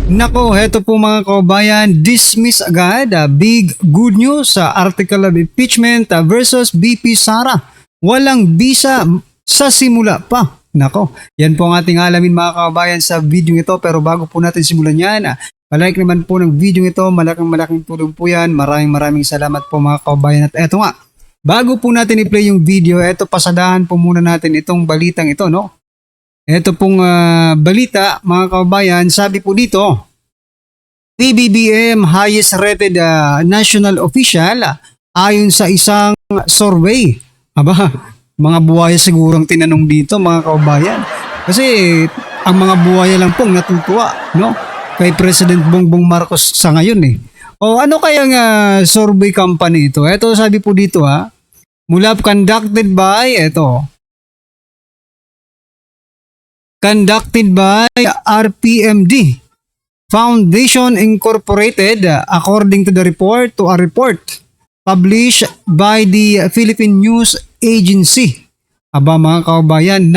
Nako, heto po mga kababayan, dismiss agad big good news sa article of impeachment versus BP Sara. Walang bisa sa simula pa. Nako, yan po ang ating alamin mga kababayan sa video ito. Pero bago po natin simulan yan, palike naman po ng video ito. Malaking tulong po yan. Maraming salamat po mga kababayan. At eto nga, bago po natin i-play yung video, eto pasadahan po muna natin itong balitang ito, no? Ito pong balita mga kababayan, sabi po dito, PBBM highest rated national official ayon sa isang survey. Aba, mga buhaya sigurong tinanong dito mga kababayan. Kasi ang mga buhaya lang pong natutuwa, no? Kay President Bongbong Marcos sa ngayon eh. O ano kayang survey company ito? Ito sabi po dito mula conducted by RPMD Foundation Incorporated according to the report published by the Philippine News Agency. Aba mga kababayan,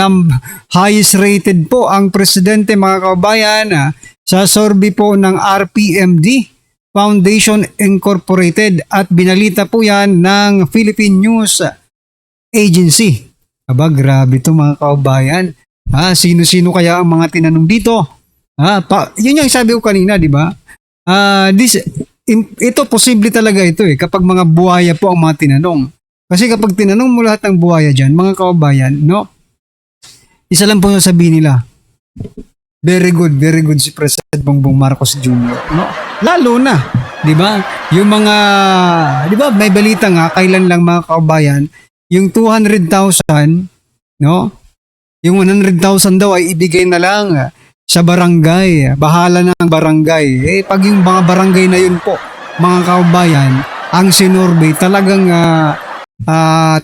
highest rated po ang presidente mga kababayan sa survey po ng RPMD Foundation Incorporated at binalita po yan ng Philippine News Agency. Aba grabe to mga kababayan. Sino-sino kaya ang mga tinanong dito? Yun yung sabi ko kanina, di ba? Ito posible talaga ito kapag mga buhaya po ang mga tinanong. Kasi kapag tinanong mo lahat ng buhaya dyan, mga kababayan, no? Isa lang po sabihin nila, very good si President Bongbong Marcos Jr., no? Lalo na, di ba? Yung mga, di ba, may balita nga, kailan lang mga kababayan, yung 200,000, no? Yung 100,000 daw ay ibigay na lang sa barangay. Bahala na ang barangay. Pag yung mga barangay na yun po, mga kababayan, ang sinurbay talagang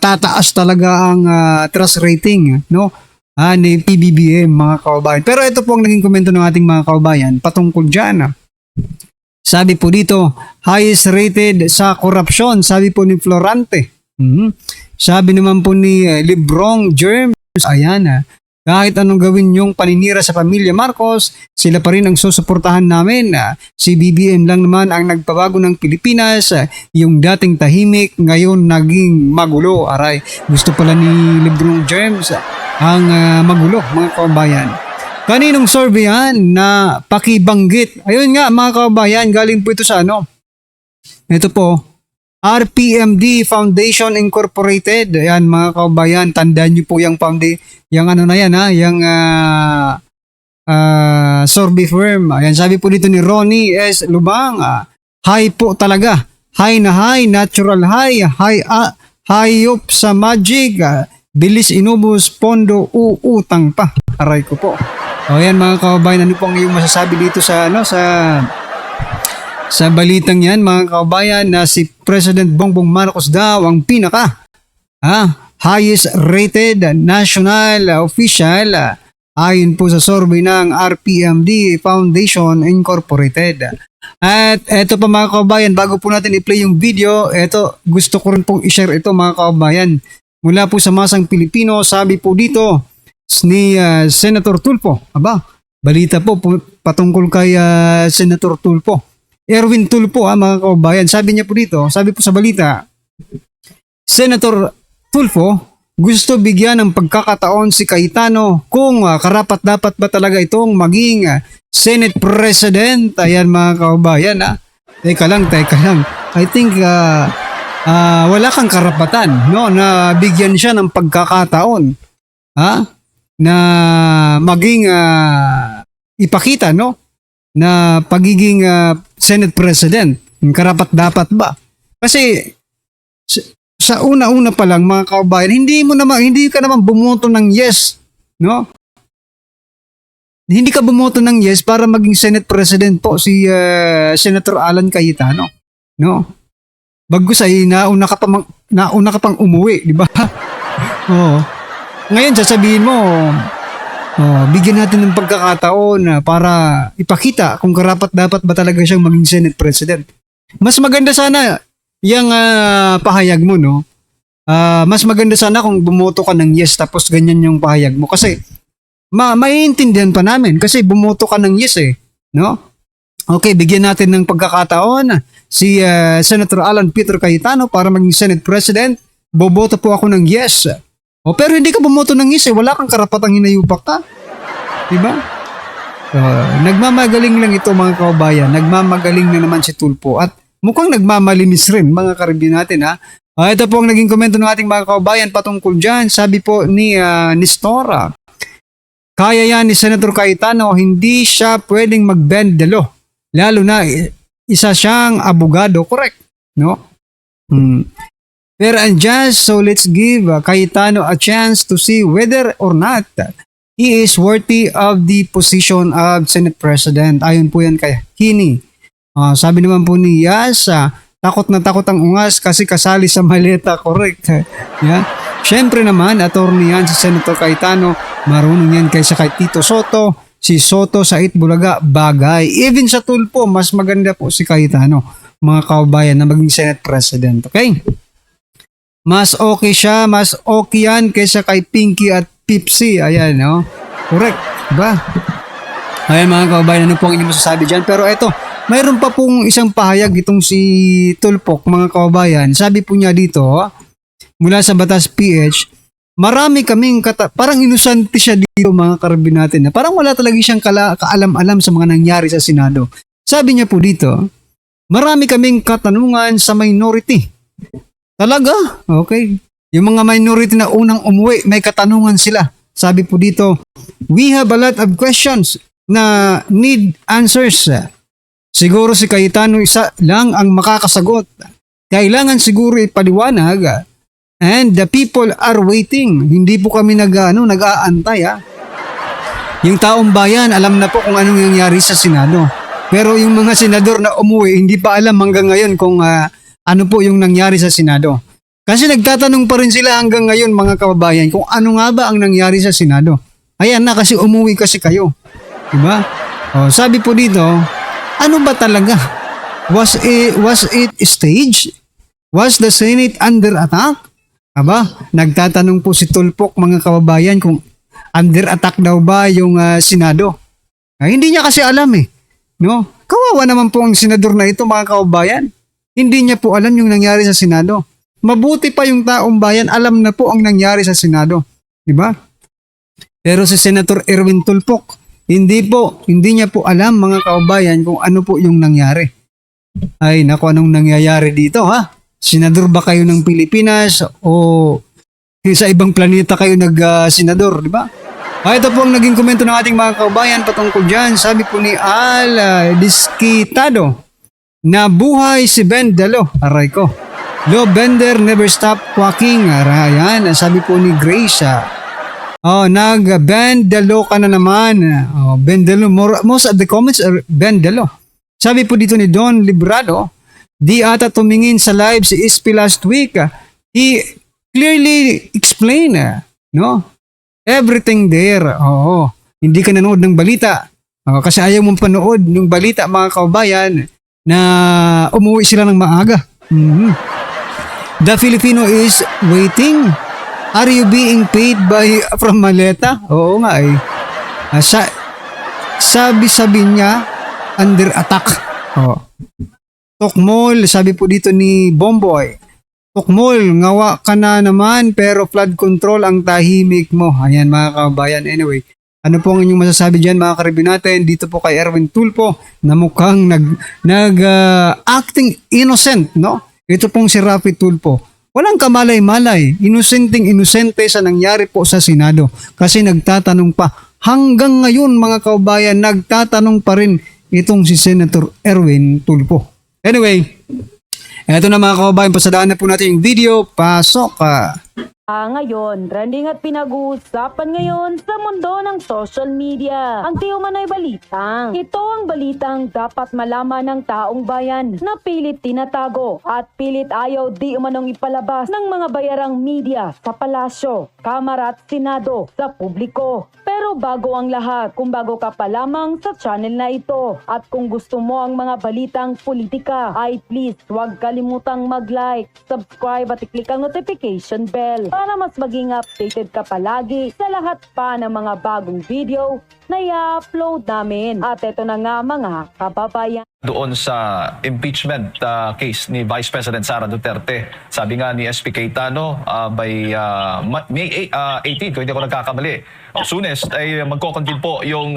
tataas talaga ang trust rating, no? Ni PBBM, mga kababayan. Pero ito po ang naging komento ng ating mga kababayan patungkol dyan. Sabi po dito, highest rated sa korupsyon, sabi po ni Florante. Sabi naman po ni Librong Germs, ayan kahit anong gawin yung paninira sa pamilya Marcos, sila pa rin ang susuportahan namin. Si BBM lang naman ang nagpabago ng Pilipinas. Yung dating tahimik, ngayon naging magulo. Aray, gusto pala ni Librong James ang magulo, mga kababayan. Kaninong survey na pakibanggit? Ayun nga mga kababayan, galing po ito sa Ito po, RPMD Foundation Incorporated. Ayan mga kababayan, tandaan niyo po yung yung survey firm. Ayan, sabi po dito ni Ronnie S. Lubang, high po talaga. High na high, natural high, hayop sa magic, bilis inubos, pondo, uutang pa. Aray ko po. Ayan mga kababayan, ano po ang iyong masasabi dito sa balitang yan mga kababayan na si President Bongbong Marcos daw ang pinaka highest rated national official ayon po sa survey ng RPMD Foundation Incorporated. At eto pa mga kababayan, bago po natin i-play yung video, eto gusto ko rin pong i-share ito mga kababayan. Mula po sa Masang Pilipino, sabi po dito ni Senator Tulfo. Aba, balita po patungkol kay Senator Tulfo. Erwin Tulfo mga kababayan, sabi niya po dito, sabi po sa balita, Senator Tulfo gusto bigyan ng pagkakataon si Cayetano kung karapat-dapat ba talaga itong maging Senate President. Ayan mga kababayan Teka lang. I think wala kang karapatan na bigyan siya ng pagkakataon na maging ipakita na pagiging Senate President. Karapat-dapat ba? Kasi sa una-una pa lang mga kababayan, hindi ka naman bumoto ng yes, no? Hindi ka bumoto ng yes para maging Senate President po si Senator Alan Cayetano, no? Bagkus ay nauna ka pang umuwi, di ba? Oo. Ngayon sasabihin mo, bigyan natin ng pagkakataon para ipakita kung karapat-dapat ba talaga siyang maging Senate President. Mas maganda sana yung pahayag mo, no? Mas maganda sana kung bumoto ka ng yes tapos ganyan yung pahayag mo. Kasi maiintindihan pa namin kasi bumoto ka ng yes no? Okay, bigyan natin ng pagkakataon si Senator Alan Peter Cayetano para maging Senate President. Boboto po ako ng yes. O pero hindi ka bumoto ng yes, wala kang karapatang hinayupak ka. Diba? Nagmamagaling lang ito mga kababayan. Nagmamagaling na naman si Tulfo at mukhang nagmamalinis rin mga karibin natin ha. Ito po ang naging komento ng ating mga kababayan patungkol dyan. Sabi po ni Nistora, kaya yan ni Senator Cayetano, hindi siya pwedeng mag-bend the law. Lalo na isa siyang abogado, correct, no? Fair and just, so let's give Cayetano a chance to see whether or not he is worthy of the position of Senate President. Ayon po yan kay Hini. Sabi naman po ni Yas, takot na takot ang ungas kasi kasali sa maleta, correct. Yeah. Siyempre naman, attorney yan si Senator Cayetano, marunong yan kaysa kay Tito Soto. Si Soto sa Itbulaga, bagay. Even sa Tulfo, mas maganda po si Cayetano, mga kababayan, na maging Senate President. Okay? Mas okay siya, mas okay yan kaysa kay Pinky at Pipsy. Ayan, no? Correct. Diba? Ayan mga kababayan, ano po ang inyong masasabi dyan? Pero eto, mayroon pa pong isang pahayag itong si Tulfo, mga kababayan. Sabi po niya dito, mula sa Batas PH, marami kaming parang inosente siya dito mga karabin natin na parang wala talaga siyang kaalam-alam sa mga nangyari sa Senado. Sabi niya po dito, marami kaming katanungan sa minority. Talaga? Okay. Yung mga minority na unang umuwi, may katanungan sila. Sabi po dito, we have a lot of questions na need answers. Siguro si Cayetano isa lang ang makakasagot. Kailangan siguro ipaliwanag. And the people are waiting. Hindi po kami nag-aantay ha. Yung taong bayan, alam na po kung anong nangyari sa Senado. Pero yung mga senador na umuwi, hindi pa alam hanggang ngayon kung ano po yung nangyari sa Senado. Kasi nagtatanong pa rin sila hanggang ngayon mga kababayan kung ano nga ba ang nangyari sa Senado. Ayan na kasi umuwi kasi kayo. Diba? Sabi po dito, ano ba talaga? Was it staged? Was the Senate under attack? Aba, nagtatanong po si Tulfo mga kababayan kung under attack daw ba yung Senado. Hindi niya kasi alam eh. No? Kawawa naman po ang senador na ito mga kababayan. Hindi niya po alam yung nangyari sa Senado. Mabuti pa yung taong bayan, alam na po ang nangyari sa Senado. Diba? Pero si Senator Erwin Tulfo, hindi niya po alam mga kababayan kung ano po yung nangyari. Ay, naku, anong nangyayari dito ha? Senador ba kayo ng Pilipinas o sa ibang planeta kayo nag-senador, di ba? Ito po ang naging komento ng ating mga kababayan patungkol dyan. Sabi po ni Al Disquitado, na buhay si Ben Dalo. Aray ko. Lo Bender never stop quacking. Arayan. Sabi po ni Grace, nag-Ben Dalo ka na naman. Ben Dalo. Most of the comments are Ben Dalo. Sabi po dito ni Don Librado, di ata tumingin sa live si SP last week. He clearly explained, no? Everything there. Oo. Hindi ka nanood ng balita. Kasi ayaw mong panood ng balita mga kababayan na umuwi sila ng maaga. The Filipino is waiting. Are you being paid from Maleta? Oo nga eh. Sabi niya, under attack. Tokmol, sabi po dito ni Bomboy. Tokmol, ngawa ka na naman pero flood control ang tahimik mo. Ayan mga kababayan. Anyway, ano po ang inyong masasabi dyan mga karibin natin? Dito po kay Erwin Tulfo na mukhang acting innocent, no? Ito pong si Rafi Tulfo. Walang kamalay-malay. Inosente sa nangyari po sa Senado. Kasi nagtatanong pa. Hanggang ngayon mga kababayan, nagtatanong pa rin itong si Senator Erwin Tulfo. Anyway, eto na mga kababayan, pasadaan na po natin yung video. Pasok ka! Ngayon, trending at pinag-uusapan ngayon sa mundo ng social media. Ang di umano'y balitang. Ito ang balitang dapat malaman ng taong bayan na pilit tinatago at pilit ayaw di umanong ipalabas ng mga bayarang media sa palasyo, kamara at senado sa publiko. Pero bago ang lahat, kung bago ka pa lamang sa channel na ito at kung gusto mo ang mga balitang politika, ay please huwag kalimutang mag-like, subscribe at i-click ang notification bell para mas maging updated ka palagi sa lahat pa ng mga bagong video na i-upload namin. At ito na nga mga kababayan. Doon sa impeachment case ni Vice President Sara Duterte. Sabi nga ni SP Cayetano, by May 18, kung hindi ako nagkakamali, soonest ay magko-convene po yung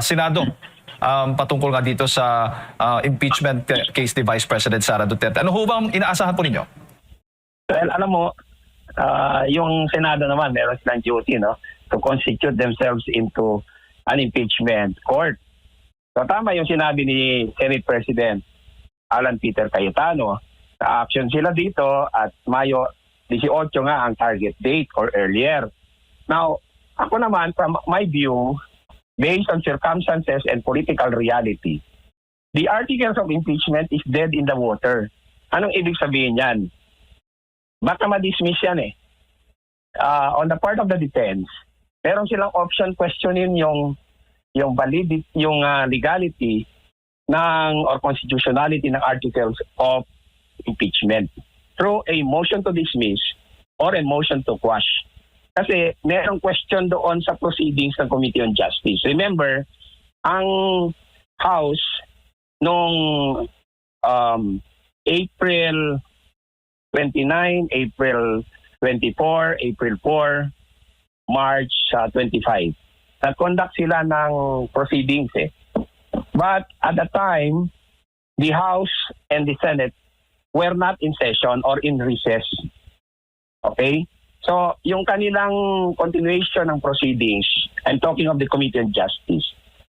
Senado patungkol nga dito sa impeachment case ni Vice President Sara Duterte. Ano ho bang inaasahan po ninyo? Well, alam mo, yung Senado naman, meron silang duty, no, to constitute themselves into an impeachment court. So tama yung sinabi ni Senate President Alan Peter Cayetano, na action sila dito at Mayo 18 nga ang target date or earlier. Now, ako naman, from my view, based on circumstances and political reality, the articles of impeachment is dead in the water. Anong ibig sabihin yan? Baka ma-dismiss yan eh. On the part of the defense, meron silang option questionin yung validity, yung legality ng or constitutionality ng articles of impeachment through a motion to dismiss or a motion to quash. Kasi merong question doon sa proceedings ng Committee on Justice. Remember, ang House noong April 29, April 24, April 4, March 25. Nag-conduct sila ng proceedings eh. But at the time, the House and the Senate were not in session or in recess. Okay? So, yung kanilang continuation ng proceedings, I'm talking of the Committee on Justice,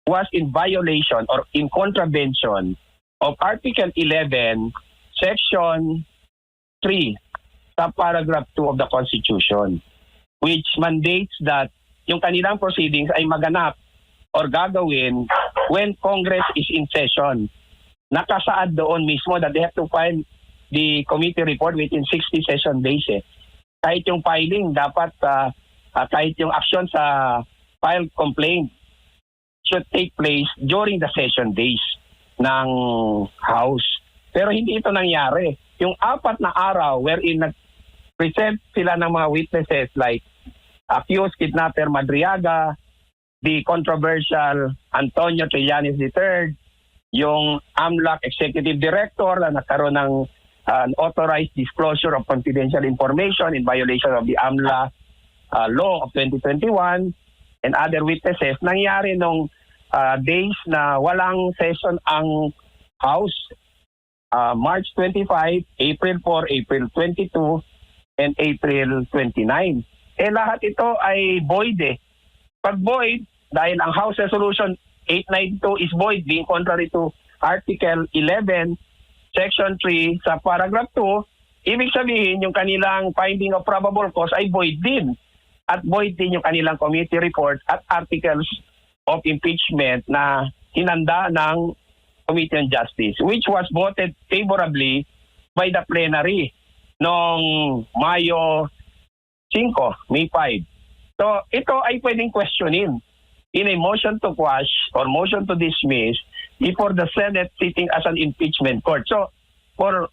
was in violation or in contravention of Article 11, Section 3, subparagraph 2 of the Constitution, which mandates that yung kanilang proceedings ay maganap or gagawin when Congress is in session. Nakasaad doon mismo that they have to file the committee report within 60 session days eh. Kahit yung filing, dapat kahit yung action sa file complaint should take place during the session days ng House. Pero hindi ito nangyari. Yung 4 na araw wherein nag-present sila ng mga witnesses like accused kidnapper Madriaga, the controversial Antonio Trillanes III, yung AMLAC Executive Director na nagkaroon ng unauthorized disclosure of confidential information in violation of the AMLA law of 2021, and other witnesses. Nangyari nung days na walang session ang House, March 25, April 4, April 22, and April 29. Lahat ito ay void eh. Pag void, dahil ang House Resolution 892 is void, being contrary to Article 11, Section 3 sa Paragraph 2, ibig sabihin yung kanilang finding of probable cause ay void din. At void din yung kanilang committee report at articles of impeachment na hinanda ng Committee on Justice, which was voted favorably by the plenary noong Mayo 5, May 5. So ito ay pwedeng questionin in a motion to quash or motion to dismiss before the Senate sitting as an impeachment court. So for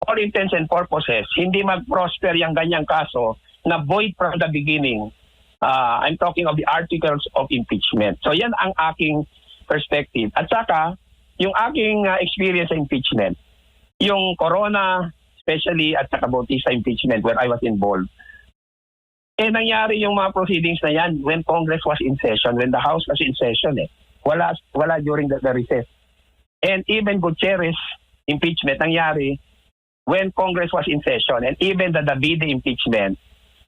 all intents and purposes, hindi mag-prosper yung ganyang kaso na void from the beginning. I'm talking of the articles of impeachment. So yan ang aking perspective. At saka, yung aking experience sa impeachment, yung Corona, especially at saka Bautista impeachment where I was involved, nangyari yung mga proceedings na yan when Congress was in session, when the House was in session eh. Wala during the recess. And even Gutierrez impeachment nangyari when Congress was in session, and even the Davide impeachment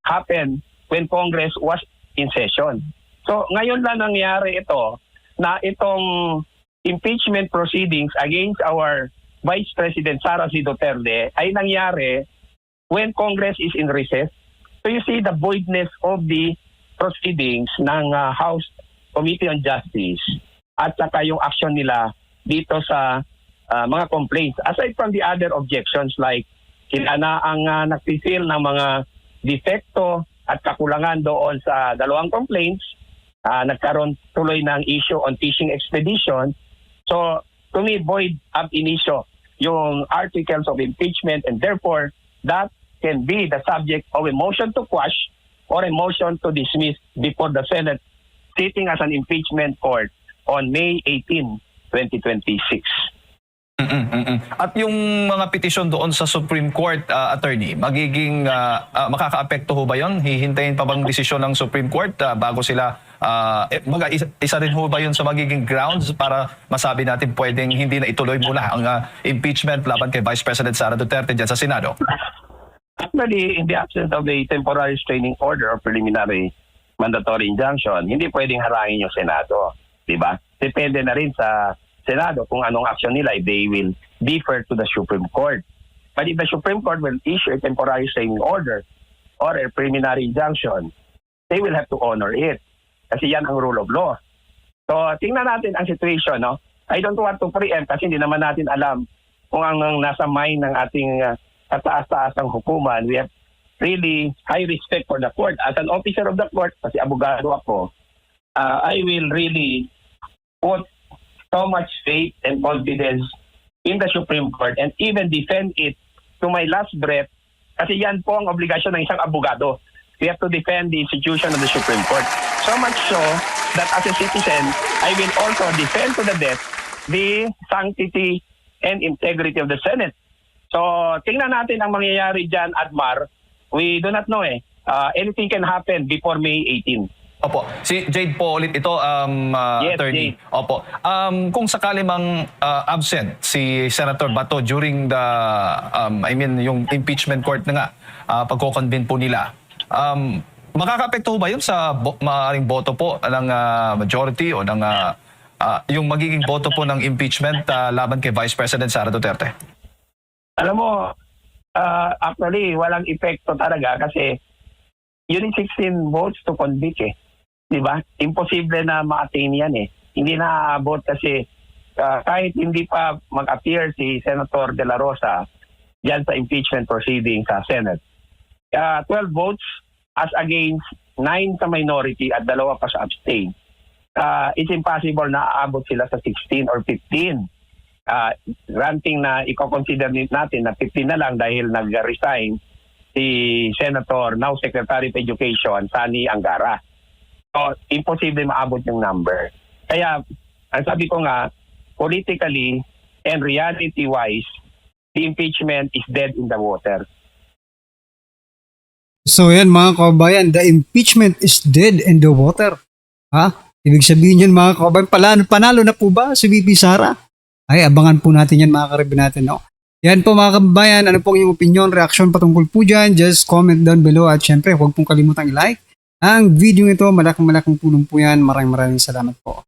happened when Congress was in session. So ngayon lang nangyari ito na itong impeachment proceedings against our Vice President Sara C. Duterte ay nangyari when Congress is in recess. So you see the voidness of the proceedings ng House Committee on Justice at saka yung action nila dito sa mga complaints. Aside from the other objections like sila na ang nagpisil ng mga defekto at kakulangan doon sa dalawang complaints, nagkaroon tuloy ng issue on fishing expedition. So to me, void ab initio yung articles of impeachment, and therefore that can be the subject of a motion to quash or a motion to dismiss before the Senate sitting as an impeachment court on May 18, 2026. At yung mga petisyon doon sa Supreme Court, attorney, magiging makakaapekto ho ba yun? Hihintayin pa bang desisyon ng Supreme Court bago sila, isa rin ho ba yun sa magiging grounds para masabi natin pwedeng hindi na ituloy muna ang impeachment laban kay Vice President Sara Duterte dyan sa Senado? Actually, in the absence of a temporary restraining order or preliminary mandatory injunction, hindi pwedeng harangin yung Senado. Diba? Depende na rin sa Senado kung anong action nila, if they will defer to the Supreme Court. But if the Supreme Court will issue a temporary restraining order or a preliminary injunction, they will have to honor it. Kasi yan ang rule of law. So, tingnan natin ang situation. No? I don't want to preempt kasi hindi naman natin alam kung ang nasa mind ng ating kataas-taasang hukuman. We have really high respect for the court. As an officer of the court, kasi abogado ako, I will really put so much faith and confidence in the Supreme Court and even defend it to my last breath kasi yan po ang obligasyon ng isang abogado. We have to defend the institution of the Supreme Court. So much so that as a citizen, I will also defend to the death the sanctity and integrity of the Senate. So, tingnan natin ang mangyayari dyan, Admar. We do not know anything can happen before May 18. Opo. Si Jade po ulit ito, Yes, attorney. Jade. Opo. Kung sakali mang absent si Senator Bato during the, yung impeachment court na nga, pagko-convene po nila, makaka-apekto ba yun sa maaaring boto po ng majority o ng yung magiging boto po ng impeachment laban kay Vice President Sara Duterte? Alam mo, actually, walang epekto talaga kasi yun yung 16 votes to convict Diba? Imposible na ma-attain yan Hindi na aabot kasi kahit hindi pa mag-appear si Senator De La Rosa yan sa impeachment proceeding sa Senate. 12 votes as against 9 sa minority at 2 pa sa abstain. It's impossible na aabot sila sa 16 or 15. Granting na i-consider natin na 15 na lang dahil nag-resign si Senator, now Secretary of Education, Sani Angara. So, imposible maabot yung number. Kaya, ang sabi ko nga, politically and reality-wise, the impeachment is dead in the water. So yan mga kabayan, the impeachment is dead in the water. Ha? Ibig sabihin yan mga kabayan, panalo na po ba si VP Sara? Ay, abangan po natin yan mga karibin natin. No? Yan po mga kabayan, ano pong yung opinion, reaction patungkol po dyan, just comment down below at syempre huwag pong kalimutang i-like ang video ito, malaking tulong po yan. Maraming salamat po.